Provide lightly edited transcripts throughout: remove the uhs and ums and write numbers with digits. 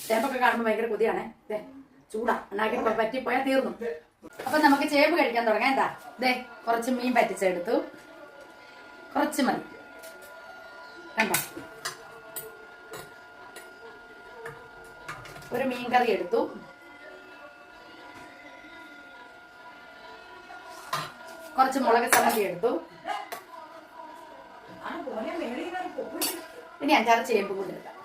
ചേമ്പൊക്കെ കാണുമ്പോൾ ഭയങ്കര കൊതിയാണേ. ചൂടാ ഉണ്ടാക്കി പറ്റിപ്പോയാൽ തീർന്നു. അപ്പൊ നമുക്ക് ചേമ്പ് കഴിക്കാൻ തുടങ്ങാം. എന്താ കുറച്ച് മീൻ പറ്റിച്ചെടുത്തു. കുറച്ച് മതി. കണ്ട ഒരു മീൻ കറി എടുത്തു. കുറച്ച് മുളക് ചമ്മന്തി എടുത്തു. ഇനി 5-6 ചേമ്പ് കൂടി എടുക്കാം.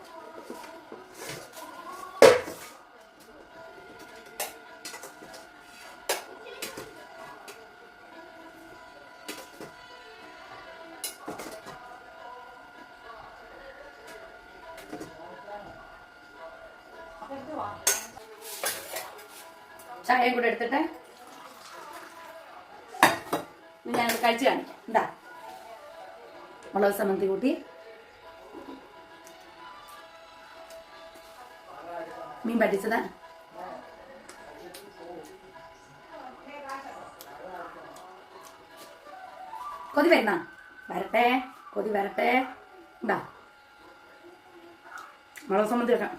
ചായയും കൂടെ എടുത്തിട്ട് ഞാനത് കഴിച്ചു കാണിക്കാം. എന്താ മുളക് ചമ്മന്തി കൂട്ടി മീൻ പറ്റിച്ചത്. കൊതി വരുന്ന വരട്ടെ, കൊതി വരട്ടെ. എന്താ മുളക് ചമ്മന്തി വെക്കാം.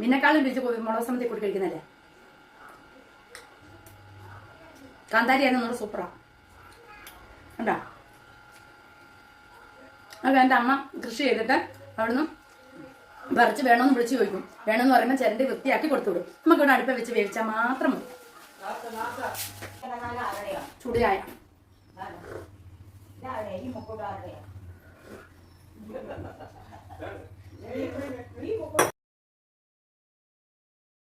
മീനേക്കാളും രുചി മുളക് ചമ്മന്തി കൂടി കഴിക്കുന്നല്ലേ. കാന്താരിയാണ് നമ്മൾ സൂപ്പറാ. കണ്ടാ അത് എൻ്റെ അമ്മ കൃഷി ചെയ്തിട്ട് അവിടുന്ന് പറിച്ച് വേണമെന്ന് വിളിച്ച് ചോദിക്കും. വേണമെന്ന് പറയുമ്പോൾ ചിരണ്ടി വൃത്തിയാക്കി കൊടുത്തു വിടും. നമുക്കിവിടെ അടുപ്പ വെച്ച് വേവിച്ചാൽ മാത്രം മതി. ചുടിയായ